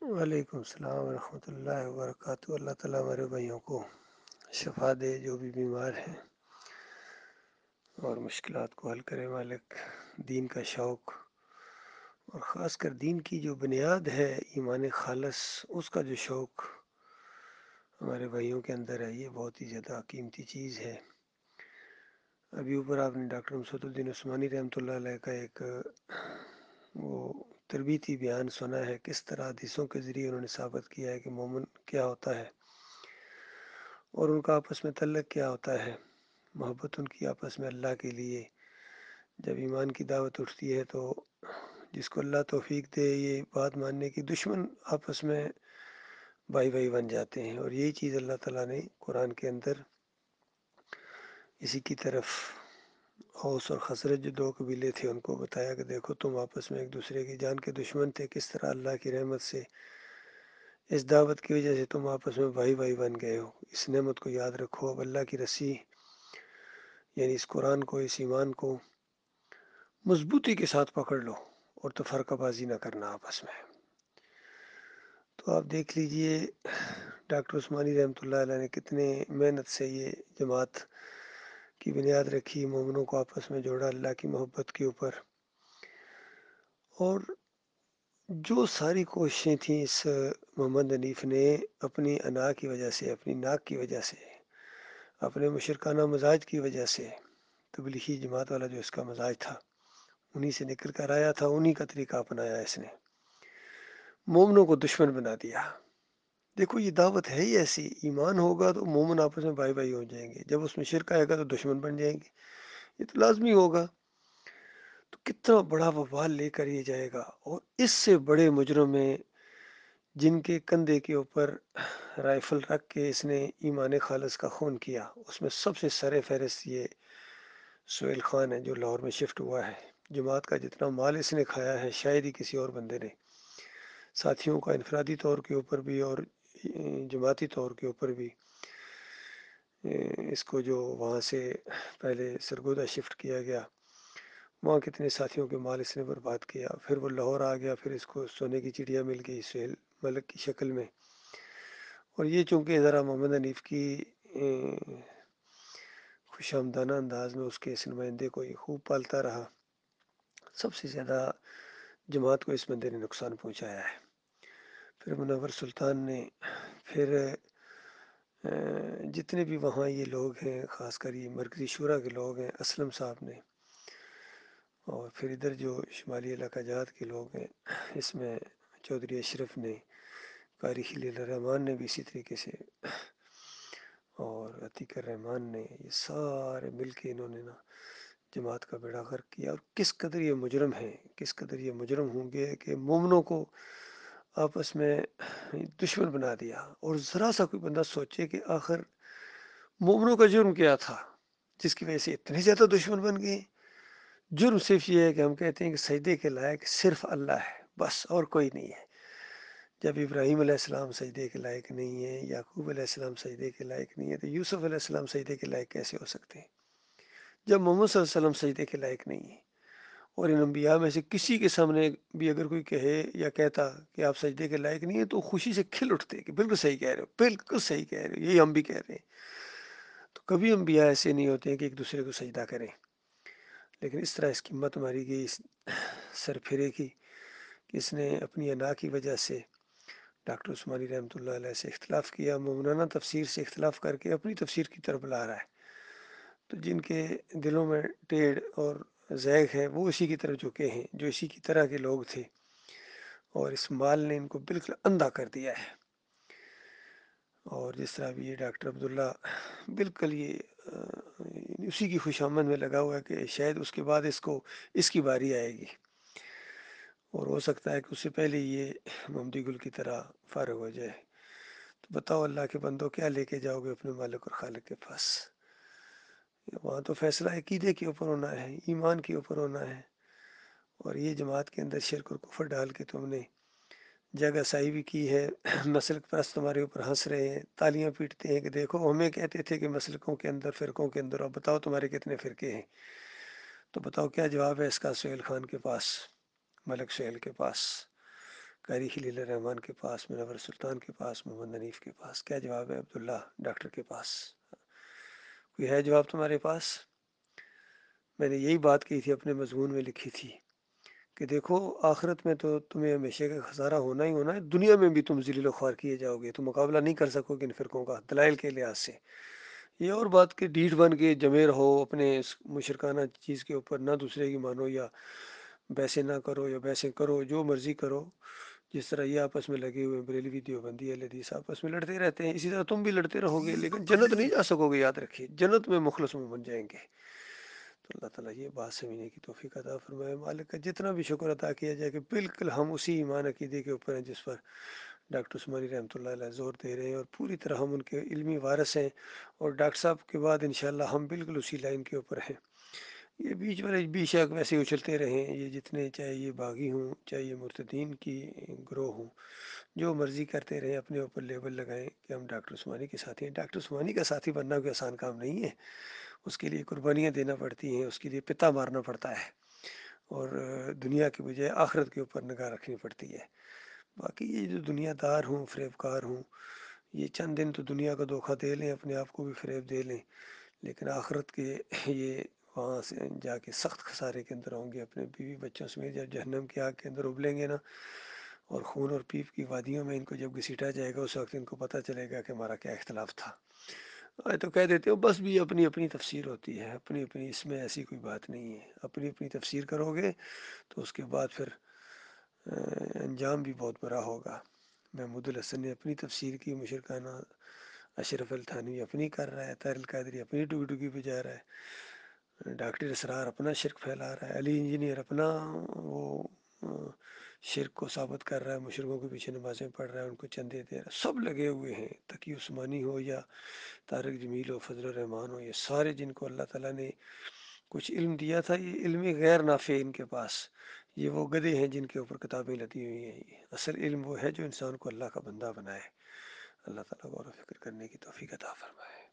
وعلیکم السلام ورحمۃ اللہ وبرکاتہ۔ اللہ تعالیٰ ہمارے بھائیوں کو شفا دے جو بھی بیمار ہیں، اور مشکلات کو حل کرے مالک۔ دین کا شوق اور خاص کر دین کی جو بنیاد ہے ایمان خالص، اس کا جو شوق ہمارے بھائیوں کے اندر ہے، یہ بہت ہی زیادہ قیمتی چیز ہے۔ ابھی اوپر آپ نے ڈاکٹر مسعود الدین عثمانی رحمۃ اللہ علیہ کا ایک وہ تربیتی بیان سنا ہے، کس طرح حدیثوں کے ذریعے انہوں نے ثابت کیا ہے کہ مومن کیا ہوتا ہے اور ان کا آپس میں تعلق کیا ہوتا ہے، محبت ان کی آپس میں اللہ کے لیے۔ جب ایمان کی دعوت اٹھتی ہے تو جس کو اللہ توفیق دے یہ بات ماننے کی، دشمن آپس میں بھائی بھائی بن جاتے ہیں، اور یہی چیز اللہ تعالیٰ نے قرآن کے اندر اسی کی طرف اوس اور خزرج جو دو قبیلے تھے ان کو بتایا کہ دیکھو تم آپس میں ایک دوسرے کی جان کے دشمن تھے، کس طرح اللہ کی رحمت سے اس دعوت کی وجہ سے تم آپس میں بھائی بھائی بن گئے ہو۔ اس نعمت کو یاد رکھو، اب اللہ کی رسی یعنی اس قرآن کو، اس ایمان کو مضبوطی کے ساتھ پکڑ لو اور تفرقہ بازی نہ کرنا آپس میں۔ تو آپ دیکھ لیجئے ڈاکٹر عثمانی رحمۃ اللہ علیہ نے کتنے محنت سے یہ جماعت کی بنیاد رکھی، مومنوں کو آپس میں جوڑا اللہ کی محبت کے اوپر، اور جو ساری کوششیں تھیں اس محمد حنیف نے اپنی انا کی وجہ سے، اپنی ناک کی وجہ سے، اپنے مشرکانہ مزاج کی وجہ سے، تبلیغی جماعت والا جو اس کا مزاج تھا انہی سے نکل کر آیا تھا، انہی کا طریقہ اپنایا، اس نے مومنوں کو دشمن بنا دیا۔ دیکھو یہ دعوت ہے ہی ایسی، ایمان ہوگا تو مومن آپس میں بھائی بھائی ہو جائیں گے، جب اس میں شرک آئے گا تو دشمن بن جائیں گے، یہ تو لازمی ہوگا۔ تو کتنا بڑا وبال لے کر یہ جائے گا، اور اس سے بڑے مجرم ہیں جن کے کندھے کے اوپر رائفل رکھ کے اس نے ایمان خالص کا خون کیا۔ اس میں سب سے سر فہرست یہ سہیل خان ہے جو لاہور میں شفٹ ہوا ہے۔ جماعت کا جتنا مال اس نے کھایا ہے شاید ہی کسی اور بندے نے، ساتھیوں کا انفرادی طور کے اوپر بھی اور جماعتی طور کے اوپر بھی۔ اس کو جو وہاں سے پہلے سرگودا شفٹ کیا گیا، وہاں کتنے ساتھیوں کے مال اس نے برباد کیا، پھر وہ لاہور آ گیا، پھر اس کو سونے کی چڑیا مل گئی سہیل ملک کی شکل میں، اور یہ چونکہ ذرا محمد حنیف کی خوش آمدانہ انداز میں اس کے اس نمائندے کو یہ خوب پالتا رہا، سب سے زیادہ جماعت کو اس بندے نے نقصان پہنچایا ہے۔ پھر منور سلطان نے، پھر جتنے بھی وہاں یہ لوگ ہیں، خاص کر یہ مرکزی شورا کے لوگ ہیں، اسلم صاحب نے، اور پھر ادھر جو شمالی علاقہ جات کے لوگ ہیں، اس میں چودھری اشرف نے، قاری خلیل الرحمن نے بھی اسی طریقے سے، اور عتیق الرحمن نے، یہ سارے مل کے انہوں نے نا جماعت کا بیڑا غرق کیا۔ اور کس قدر یہ مجرم ہیں، کس قدر یہ مجرم ہوں گے کہ مومنوں کو آپس میں دشمن بنا دیا۔ اور ذرا سا کوئی بندہ سوچے کہ آخر مومنوں کا جرم کیا تھا جس کی وجہ سے اتنے زیادہ دشمن بن گئے۔ جرم صرف یہ ہے کہ ہم کہتے ہیں کہ سجدے کے لائق صرف اللہ ہے، بس اور کوئی نہیں ہے۔ جب ابراہیم علیہ السلام سجدے کے لائق نہیں ہے، یعقوب علیہ السلام سجدے کے لائق نہیں ہے، تو یوسف علیہ السلام سجدے کے لائق کیسے ہو سکتے ہیں؟ جب محمد صلی اللہ علیہ وسلم سجدے کے لائق نہیں ہے، اور ان انبیاء میں سے کسی کے سامنے بھی اگر کوئی کہے یا کہتا کہ آپ سجدے کے لائق نہیں ہیں، تو خوشی سے کھل اٹھتے کہ بالکل صحیح کہہ رہے ہو، بالکل صحیح کہہ رہے ہو، یہی ہم بھی کہہ رہے ہیں۔ تو کبھی انبیاء ایسے نہیں ہوتے ہیں کہ ایک دوسرے کو سجدہ کریں، لیکن اس طرح اس کی مت ماری گئی، اس سر پھرے کی، کہ اس نے اپنی انا کی وجہ سے ڈاکٹر عثمانی رحمۃ اللہ علیہ سے اختلاف کیا، مومنانہ تفسیر سے اختلاف کر کے اپنی تفسیر کی طرف لا رہا ہے۔ تو جن کے دلوں میں ٹیڑھ اور زیغ ہے وہ اسی کی طرف جھکے ہیں، جو اسی کی طرح کے لوگ تھے، اور اس مال نے ان کو بالکل اندھا کر دیا ہے۔ اور جس طرح بھی یہ ڈاکٹر عبداللہ بالکل یہ اسی کی خوش آمد میں لگا ہوا ہے کہ شاید اس کے بعد اس کی باری آئے گی، اور ہو سکتا ہے کہ اس سے پہلے یہ محمدی گل کی طرح فارغ ہو جائے۔ تو بتاؤ اللہ کے بندوں کیا لے کے جاؤ گے اپنے مالک اور خالق کے پاس؟ وہاں تو فیصلہ عقیدے کے اوپر ہونا ہے، ایمان کے اوپر ہونا ہے، اور یہ جماعت کے اندر شرک اور کفر ڈال کے تم نے جگہ سائی بھی کی ہے۔ مسلک پرست تمہارے اوپر ہنس رہے ہیں، تالیاں پیٹتے ہیں کہ دیکھو ہمیں کہتے تھے کہ مسلکوں کے اندر، فرقوں کے اندر، اب بتاؤ تمہارے کتنے فرقے ہیں۔ تو بتاؤ کیا جواب ہے اس کا سہیل خان کے پاس، ملک سہیل کے پاس؟ قاری خلیل الرحمن کے پاس، منور سلطان کے پاس، محمد حنیف کے پاس؟ کیا جواب ہے عبداللہ ڈاکٹر کے پاس؟ کوئی ہے جواب تمہارے پاس؟ میں نے یہی بات کی تھی، اپنے مضمون میں لکھی تھی کہ دیکھو آخرت میں تو تمہیں ہمیشہ کا خسارہ ہونا ہی ہونا ہے، دنیا میں بھی تم ذلیل و خوار کیے جاؤ گے، تم مقابلہ نہیں کر سکو گے ان فرقوں کا دلائل کے لحاظ سے۔ یہ اور بات کہ ڈیٹ بن کے جمے رہو اپنے اس مشرکانہ چیز کے اوپر، نہ دوسرے کی مانو، یا ویسے نہ کرو یا ویسے کرو، جو مرضی کرو، جس طرح یہ آپس میں لگے ہوئے ہیں بریلوی دیوبندی اہل حدیث آپس میں لڑتے رہتے ہیں، اسی طرح تم بھی لڑتے رہو گے، لیکن جنت نہیں جا سکو گے، یاد رکھیے جنت میں مخلص میں بن جائیں گے۔ تو اللہ تعالیٰ یہ بات سمجھنے کی توفیق عطا فرمائے۔ مالک کا جتنا بھی شکر ادا کیا جائے کہ بالکل ہم اسی ایمان عقیدے کے اوپر ہیں جس پر ڈاکٹر عثمانی رحمۃ اللہ علیہ زور دے رہے ہیں، اور پوری طرح ہم ان کے علمی وارث ہیں، اور ڈاکٹر صاحب کے بعد انشاءاللہ ہم بالکل اسی لائن کے اوپر ہیں۔ یہ بیچ والے بے شک ویسے اچھلتے رہیں، یہ جتنے چاہے یہ باغی ہوں، چاہے یہ مرتدین کی گروہ ہوں، جو مرضی کرتے رہیں، اپنے اوپر لیبل لگائیں کہ ہم ڈاکٹر عثمانی کے ساتھی ہیں۔ ڈاکٹر عثمانی کا ساتھی بننا کوئی آسان کام نہیں ہے، اس کے لیے قربانیاں دینا پڑتی ہیں، اس کے لیے پتا مارنا پڑتا ہے، اور دنیا کے بجائے آخرت کے اوپر نگاہ رکھنی پڑتی ہے۔ باقی یہ جو دنیا دار ہوں، فریب کار ہوں، یہ چند دن تو دنیا کا دھوکہ دے لیں، اپنے آپ کو بھی فریب دے لیں، لیکن آخرت کے یہ وہاں سے جا کے سخت خسارے کے اندر ہوں گے، اپنے بیوی بچوں سمیت جب جہنم کی آگ کے اندر ابلیں گے نا، اور خون اور پیپ کی وادیوں میں ان کو جب گھسیٹا جائے گا، اس وقت ان کو پتہ چلے گا کہ ہمارا کیا اختلاف تھا۔ تو کہہ دیتے ہو بس، بھی اپنی اپنی تفسیر ہوتی ہے، اپنی اپنی، اس میں ایسی کوئی بات نہیں ہے، اپنی اپنی تفسیر کرو گے تو اس کے بعد پھر انجام بھی بہت برا ہوگا۔ محمود الحسن نے اپنی تفسیر کی مشرکانہ، اشرف التھانوی اپنی کر رہا ہے، طاہر القادری اپنی ڈگی ڈگی بجا رہا ہے، ڈاکٹر اسرار اپنا شرک پھیلا رہا ہے، علی انجینئر اپنا وہ شرک کو ثابت کر رہا ہے، مشرکوں کے پیچھے نمازیں پڑھ رہا ہے، ان کو چندے دے رہا ہے، سب لگے ہوئے ہیں، تقی عثمانی ہو یا طارق جمیل ہو، فضل الرحمان ہو، یہ سارے جن کو اللہ تعالیٰ نے کچھ علم دیا تھا، یہ علم غیر نافع ان کے پاس، یہ وہ گدھے ہیں جن کے اوپر کتابیں لدی ہوئی ہیں۔ اصل علم وہ ہے جو انسان کو اللہ کا بندہ بنائے۔ اللہ تعالیٰ غور و فکر کرنے کی توفیق عطا فرمائے۔